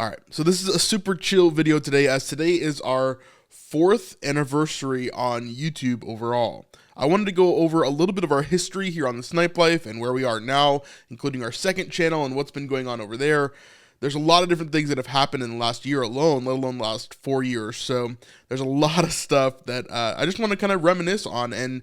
All right, so this is a super chill video today, as today is our 4th anniversary on YouTube overall. I wanted to go over a little bit of our history here on the Snipe Life and where we are now, including our second channel and what's been going on over there. There's a lot of different things that have happened in the last year alone, let alone the last 4 years. So there's a lot of stuff that I just want to kind of reminisce on and,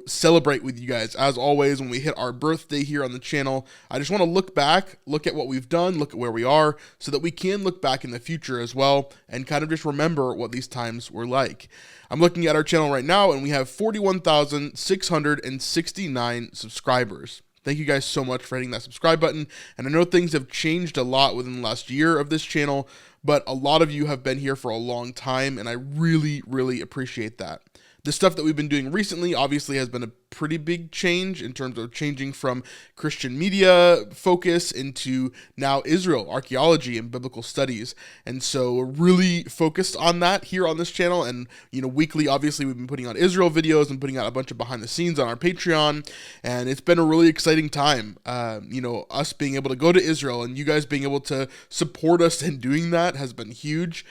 celebrate with you guys. As always, when we hit our birthday here on the channel, I just want to look back, look at what we've done, look at where we are, so that we can look back in the future as well and kind of just remember what these times were like. I'm looking at our channel right now, and we have 41,669 subscribers. Thank you guys so much for hitting that subscribe button. And I know things have changed a lot within the last year of this channel, but a lot of you have been here for a long time, and I really, really appreciate that. The stuff that we've been doing recently obviously has been a pretty big change in terms of changing from Christian media focus into now Israel, archaeology, and biblical studies. And so we're really focused on that here on this channel. And, weekly, obviously, we've been putting on Israel videos and putting out a bunch of behind the scenes on our Patreon. And it's been a really exciting time, us being able to go to Israel and you guys being able to support us in doing that has been huge.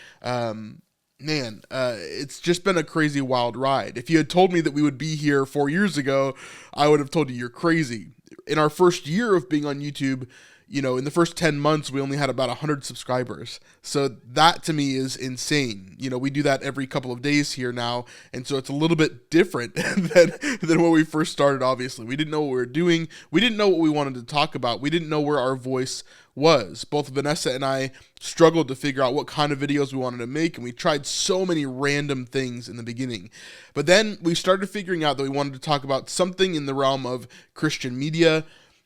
It's just been a crazy wild ride. If you had told me that we would be here 4 years ago, I would have told you you're crazy. In our first year of being on YouTube, in the first 10 months, we only had about 100 subscribers. So that to me is insane. We do that every couple of days here now. And so it's a little bit different than when we first started, obviously. We didn't know what we were doing. We didn't know what we wanted to talk about. We didn't know where our voice was. Both Vanessa and I struggled to figure out what kind of videos we wanted to make, and we tried so many random things in the beginning. But then we started figuring out that we wanted to talk about something in the realm of Christian media,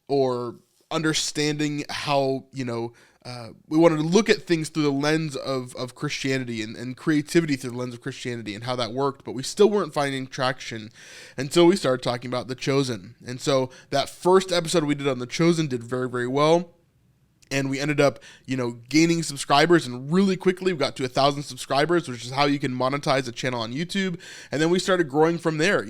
or understanding how, we wanted to look at things through the lens of Christianity and creativity through the lens of Christianity and how that worked, but we still weren't finding traction until we started talking about The Chosen. And so that first episode we did on The Chosen did very, very well. And we ended up, gaining subscribers, and really quickly we got to 1,000 subscribers, which is how you can monetize a channel on YouTube. And then we started growing from there,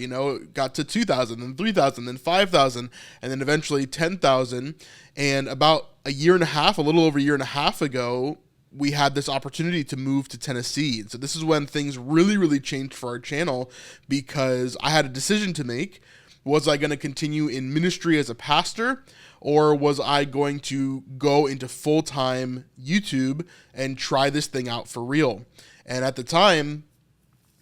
got to 2,000, then 3,000, then 5,000, and then eventually 10,000. And about a little over a year and a half ago, we had this opportunity to move to Tennessee. And so this is when things really, really changed for our channel, because I had a decision to make. Was I going to continue in ministry as a pastor, or was I going to go into full-time YouTube and try this thing out for real? And at the time,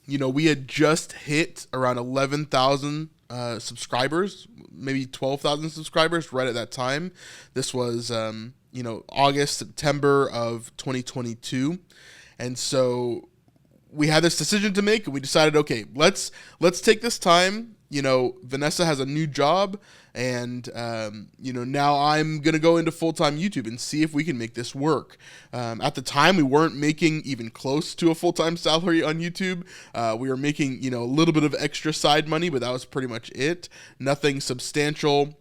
we had just hit around 11,000 subscribers, maybe 12,000 subscribers right at that time. This was, August, September of 2022. And so we had this decision to make, and we decided, okay, let's take this time. Vanessa has a new job, and, now I'm going to go into full-time YouTube and see if we can make this work. At the time, we weren't making even close to a full-time salary on YouTube. We were making, a little bit of extra side money, but that was pretty much it. Nothing substantial.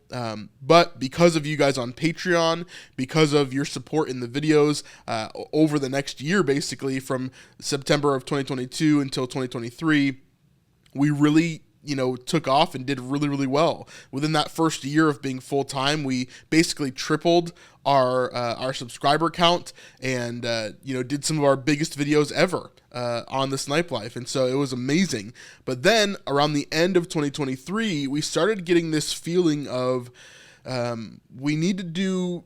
But because of you guys on Patreon, because of your support in the videos, over the next year, basically from September of 2022 until 2023, we really took off and did really, really well. Within that first year of being full-time, we basically tripled our subscriber count and, did some of our biggest videos ever on the Snipe Life. And so it was amazing. But then around the end of 2023, we started getting this feeling of we need to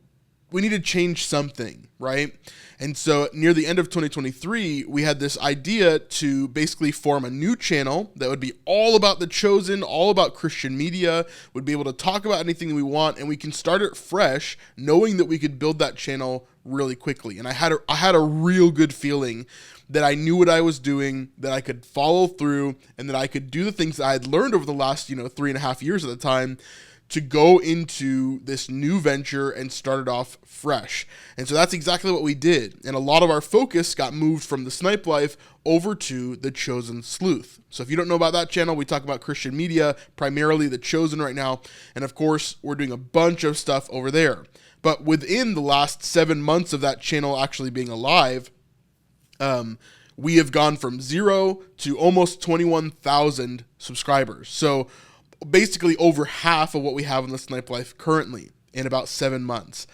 change something, right? And so near the end of 2023, we had this idea to basically form a new channel that would be all about The Chosen, all about Christian media, would be able to talk about anything that we want, and we can start it fresh, knowing that we could build that channel really quickly. And I had a real good feeling that I knew what I was doing, that I could follow through, and that I could do the things that I had learned over the last, 3.5 years at the time, to go into this new venture and start it off fresh. And so that's exactly what we did. And a lot of our focus got moved from the Snipe Life over to The Chosen Sleuth. So if you don't know about that channel, we talk about Christian media, primarily The Chosen right now. And of course, we're doing a bunch of stuff over there. But within the last 7 months of that channel actually being alive, we have gone from 0 to almost 21,000 subscribers. So basically over half of what we have in the Snipe Life currently in about 7 months.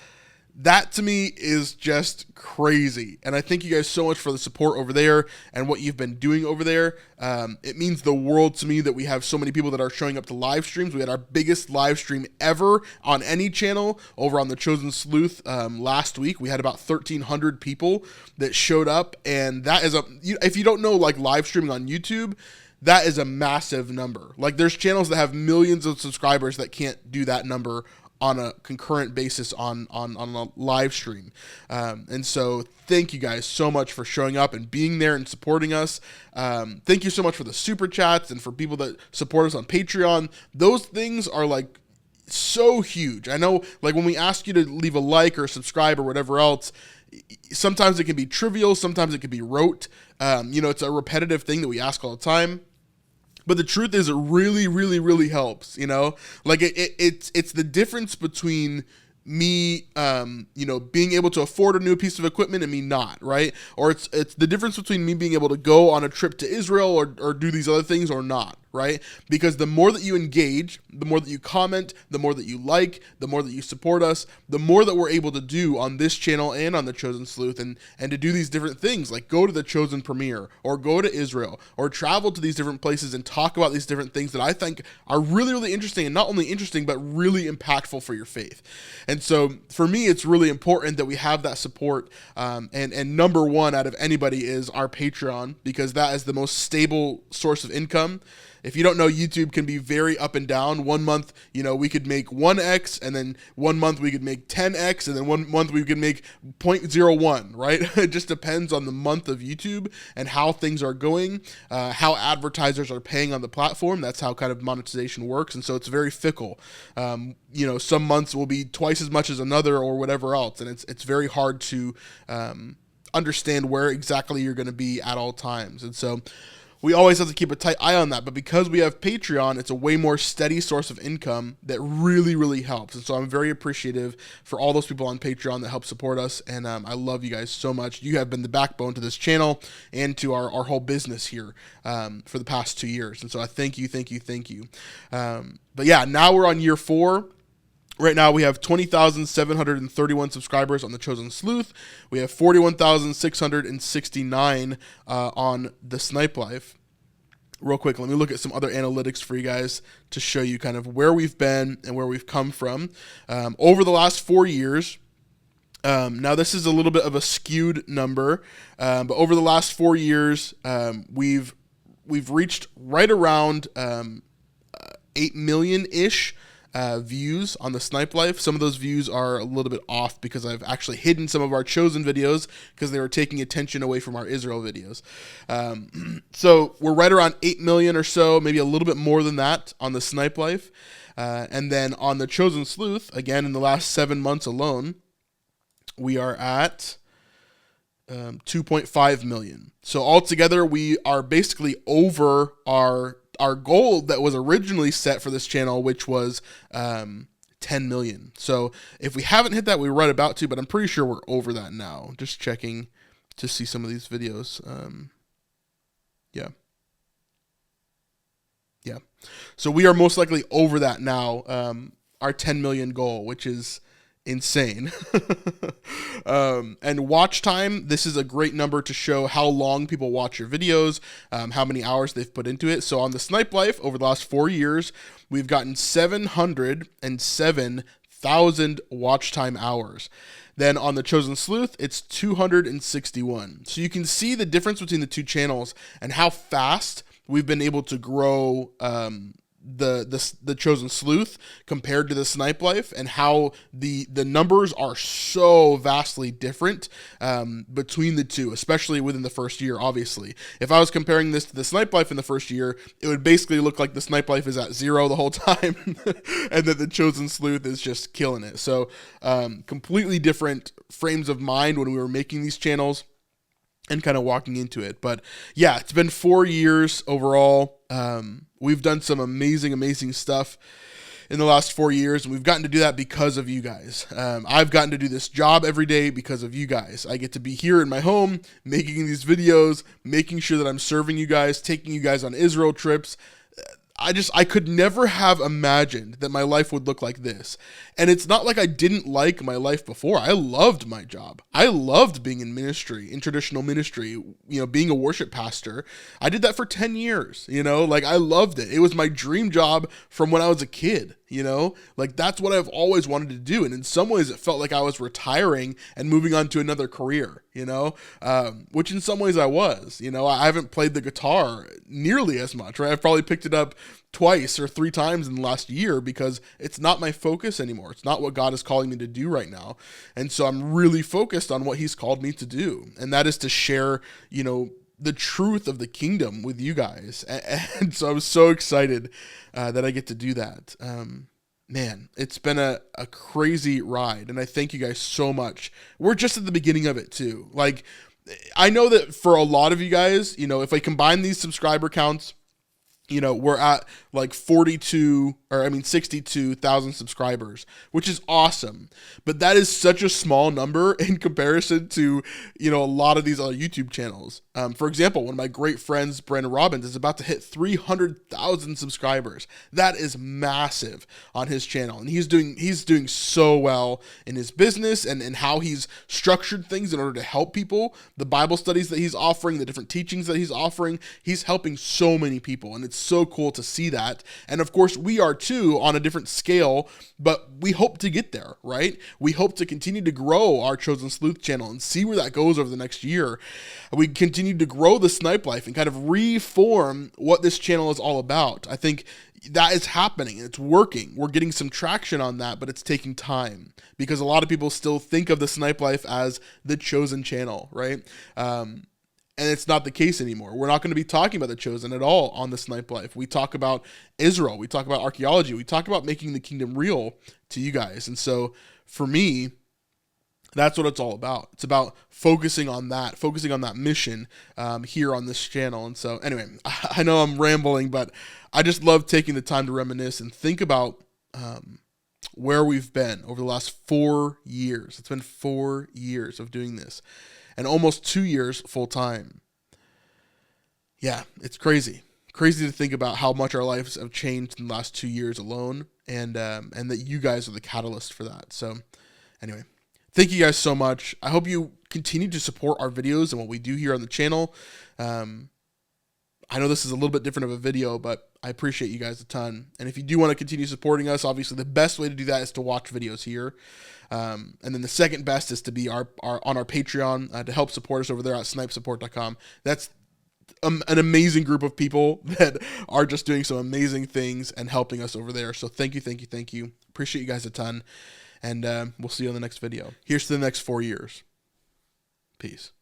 That to me is just crazy. And I thank you guys so much for the support over there and what you've been doing over there. It means the world to me that we have so many people that are showing up to live streams. We had our biggest live stream ever on any channel over on the Chosen Sleuth last week. We had about 1,300 people that showed up. And that is if you don't know, like, live streaming on YouTube, that is a massive number. Like, there's channels that have millions of subscribers that can't do that number on a concurrent basis on a live stream. And so thank you guys so much for showing up and being there and supporting us. Thank you so much for the super chats and for people that support us on Patreon. Those things are like so huge. I know, like, when we ask you to leave a like or subscribe or whatever else, sometimes it can be trivial, sometimes it can be rote. It's a repetitive thing that we ask all the time. But the truth is, it really, really, really helps, Like, it's the difference between me, being able to afford a new piece of equipment and me not, right? Or it's the difference between me being able to go on a trip to Israel or do these other things or not, right? Because the more that you engage, the more that you comment, the more that you like, the more that you support us, the more that we're able to do on this channel and on the Chosen Sleuth, and to do these different things, like go to the Chosen premiere or go to Israel or travel to these different places and talk about these different things that I think are really, really interesting, and not only interesting, but really impactful for your faith. And so for me, it's really important that we have that support. And number one out of anybody is our Patreon, because that is the most stable source of income. If you don't know, YouTube can be very up and down. One month, we could make 1x, and then one month we could make 10x, and then one month we could make 0.01, right? It just depends on the month of YouTube and how things are going, how advertisers are paying on the platform. That's how kind of monetization works. And so it's very fickle. Some months will be twice as much as another or whatever else. And it's very hard to understand where exactly you're going to be at all times. And so we always have to keep a tight eye on that. But because we have Patreon, it's a way more steady source of income that really, really helps. And so I'm very appreciative for all those people on Patreon that help support us. And I love you guys so much. You have been the backbone to this channel and to our whole business here for the past 2 years. And so I thank you. But yeah, now we're on year 4. Right now, we have 20,731 subscribers on the Chosen Sleuth. We have 41,669 on the Snipe Life. Real quick, let me look at some other analytics for you guys to show you kind of where we've been and where we've come from. Over the last 4 years, now this is a little bit of a skewed number, but over the last 4 years, we've reached right around 8 million-ish views on the Snipe Life. Some of those views are a little bit off because I've actually hidden some of our Chosen videos because they were taking attention away from our Israel videos. So we're right around 8 million or so, maybe a little bit more than that on the Snipe Life. And then on the Chosen Sleuth, again, in the last 7 months alone, we are at 2.5 million. So altogether, we are basically over our goal that was originally set for this channel, which was 10 million. So if we haven't hit that, we're right about to, but I'm pretty sure we're over that now. Just checking to see some of these videos. Yeah. So we are most likely over that now, our 10 million goal, which is insane. And watch time, this is a great number to show how long people watch your videos, how many hours they've put into it. So on the Snipe Life, over the last 4 years, we've gotten 707,000 watch time hours. Then on the Chosen Sleuth, it's 261. So you can see the difference between the two channels and how fast we've been able to grow the Chosen Sleuth compared to the Snipe Life, and how the numbers are so vastly different between the two, especially within the first year. Obviously, if I was comparing this to the Snipe Life in the first year, it would basically look like the Snipe Life is at 0 the whole time and that the Chosen Sleuth is just killing it. So completely different frames of mind when we were making these channels and kind of walking into it. But yeah, it's been 4 years overall. We've done some amazing stuff in the last 4 years, and we've gotten to do that because of you guys. I've gotten to do this job every day because of you guys. I get to be here in my home, making these videos, making sure that I'm serving you guys, taking you guys on Israel trips. I could never have imagined that my life would look like this. And it's not like I didn't like my life before. I loved my job. I loved being in ministry, in traditional ministry, being a worship pastor. I did that for 10 years, like I loved it. It was my dream job from when I was a kid, like that's what I've always wanted to do. And in some ways it felt like I was retiring and moving on to another career, which in some ways I was, I haven't played the guitar nearly as much, right? I've probably picked it up twice or 3 times in the last year because it's not my focus anymore. It's not what God is calling me to do right now. And so I'm really focused on what he's called me to do. And that is to share, the truth of the kingdom with you guys. And so I'm so excited that I get to do that. Man, it's been a crazy ride. And I thank you guys so much. We're just at the beginning of it too. Like, I know that for a lot of you guys, if I combine these subscriber counts, we're at like 62,000 subscribers, which is awesome. But that is such a small number in comparison to, a lot of these other YouTube channels. For example, one of my great friends, Brandon Robbins, is about to hit 300,000 subscribers. That is massive on his channel. And he's doing so well in his business and how he's structured things in order to help people. The Bible studies that he's offering, the different teachings that he's offering, he's helping so many people. And it's so cool to see that. And of course, we are too on a different scale, but we hope to get there, right? We hope to continue to grow our Chosen Sleuth channel and see where that goes over the next year. We continue to grow the Snipe Life and kind of reform what this channel is all about. I think that is happening. It's working. We're getting some traction on that, but it's taking time because a lot of people still think of the Snipe Life as the Chosen channel, right? And it's not the case anymore. We're not going to be talking about the Chosen at all on the Snipe Life. We talk about Israel. We talk about archaeology. We talk about making the kingdom real to you guys. And so for me, that's what it's all about. It's about focusing on that mission here on this channel. And so anyway, I know I'm rambling, but I just love taking the time to reminisce and think about where we've been over the last 4 years. It's been 4 years of doing this and almost 2 years full time. Yeah, it's crazy. Crazy to think about how much our lives have changed in the last 2 years alone, and that you guys are the catalyst for that. So anyway, thank you guys so much. I hope you continue to support our videos and what we do here on the channel. I know this is a little bit different of a video, but I appreciate you guys a ton. And if you do want to continue supporting us, obviously the best way to do that is to watch videos here. And then the second best is to be on our Patreon to help support us over there at snipesupport.com. That's an amazing group of people that are just doing some amazing things and helping us over there. So thank you, thank you, thank you. Appreciate you guys a ton. And we'll see you on the next video. Here's to the next 4 years. Peace.